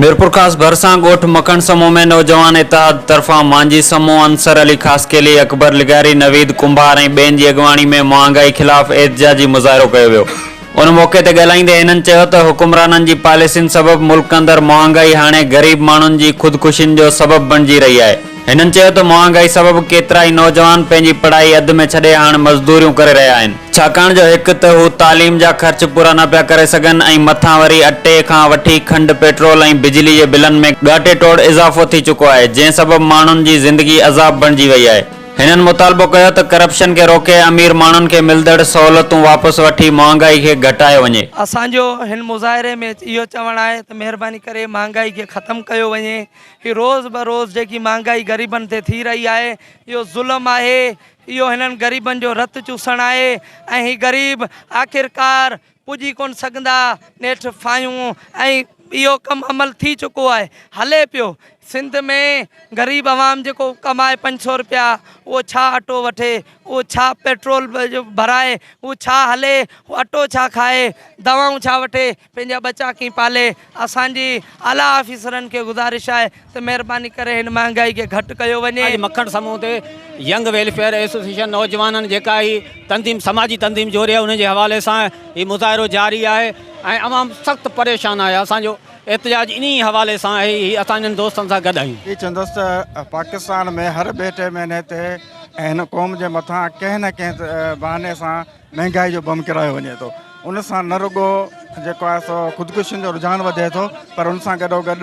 मीरपुर खास भरसा गोठ मखण समूह में नौजवान इतिहाद तरफा मांझी समूह अंसर अली खासकेली अकबर लिगारी नवीद कुंभार ऐं ॿियनि जी अॻवाणी में महांगाई खिलाफ़ एहतजाजी मुज़ाहिरो कयो वियो। उन मौक़े ते ॻाल्हाईंदे हिननि चयो त हुकुमराननि जी पॉलिसियुनि सबबि मुल्क अंदरि महांगाई हाणे ग़रीब माण्हुनि जी ख़ुदकुशियुनि जो सबबु बणिजी रही आहे। हिननि चयो त महांगाई सबबि केतिरा ई नौजवान पंहिंजी पढ़ाई अधु में छॾे हाणे मज़दूरियूं करे रहिया आहिनि, छाकाणि जो हिकु त हू तालीम जा ख़र्च पूरा न पिया करे सघनि ऐं मथां वरी अटे खां वठी खंडु पेट्रोल ऐं बिजली जे बिलनि में ॻाटे टोड़ इज़ाफ़ो थी चुको आहे, जंहिं सबबि माण्हुनि जी ज़िंदगी अज़ाब बणिजी वई आहे। हिननि मुतालबो कयो त करप्शन खे रोके अमीर माण्हुनि खे मिलंदड़ सहूलियतूं वापसि वठी महांगाई खे घटायो वञे। असांजो हिन मुज़ाहिरे में इहो चवणु आहे त महिरबानी करे महांगाई खे ख़तमु कयो वञे। ही रोज़ ब रोज़ जेकी महांगाई ग़रीबनि ते थी रही आहे इहो ज़ुल्म आहे, इहो हिननि ग़रीबनि जो रतु चूसणु आहे ऐं ही ग़रीब आख़िरकार पुॼी कोन सघंदा नेठि फायूं ऐं इहो कमु अमल थी चुको आहे, हले पियो। सिंध में ग़रीब आवाम जेको कमाए 500 रुपया उहो छा अटो वठे, उहो छा पेट्रोल जो भराए, उहो छा हले, उहो अटो छा खाए, दवाऊं छा वठे, पंहिंजा बच्चा कीअं पाले। असांजी आला ऑफिसरनि खे गुज़ारिश आहे त महिरबानी करे हिन महांगाई खे घटि कयो वञे। मखण समूह ते यंग वेलफेयर एसोसिएशन नौजवाननि जेका ही तंज़ीम समाजी तंज़ीम जोड़े आहे, उन जे हवाले सां ही मुज़ाहिरो जारी आहे ऐं अवाम सख़्तु परेशान आहे। असांजो एहतजाज इन हवाले सां आहे, असां इन्हनि दोस्तनि सां गॾु आहियूं। ये चंदुसि त पाकिस्तान में हर ॿिए टे महीने ते हिन क़ौम जे मथां कंहिं न कंहिं बहाने सां महांगाई जो बम किरायो वञे थो। उन सां न रुॻो जेको आहे सो ख़ुदकुशियुनि जो रुझान वधे थो, पर उन सां गॾोगॾु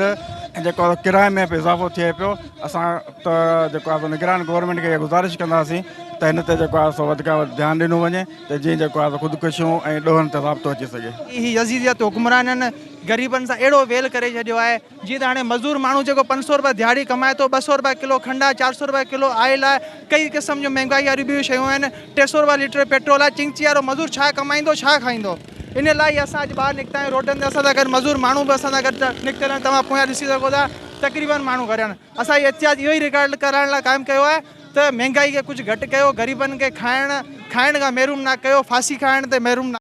जेको किराए में बि इज़ाफ़ो थिए पियो। असां त जेको आहे निगरान गवर्नमेंट खे इहा गुज़ारिश कंदासीं त हिन ते जेको आहे सो वधि खां वधि ध्यानु ॾिनो वञे त जीअं जेको आहे ख़ुदकुशियूं ऐं ॾोहनि ते राब्तो अची सघे। ही यज़ीदियत हुकुमराननि ग़रीबनि सां अहिड़ो वेल करे छॾियो आहे जीअं त हाणे मज़दूर माण्हू जेको 500 रुपया दिहाड़ी कमाए थो, 200 रुपया किलो खंडु आहे, 400 रुपया किलो आयल आहे, कई क़िस्म जूं महांगाई वारियूं ॿियूं शयूं आहिनि, 300 रुपया लीटर पेट्रोल आहे। चिंची वारो मज़दूर छा कमाईंदो, छा खाईंदो? इन लाइ असां अॼु ॿाहिरि निकिता आहियूं रोडनि ते। असां सां गॾु मज़दूर माण्हू बि असां सां गॾु निकितल आहिनि, तव्हां पोयां ॾिसी सघो था तक़रीबन माण्हू गॾु आहिनि। असां इहो एहतियात इहो ई रिकॉर्ड कराइण लाइ क़ाइमु कयो आहे त महांगाई खे कुझु घटि कयो, ग़रीबनि खे खाइण खां महरूम न कयो, फांसी खाइण ते महरूम न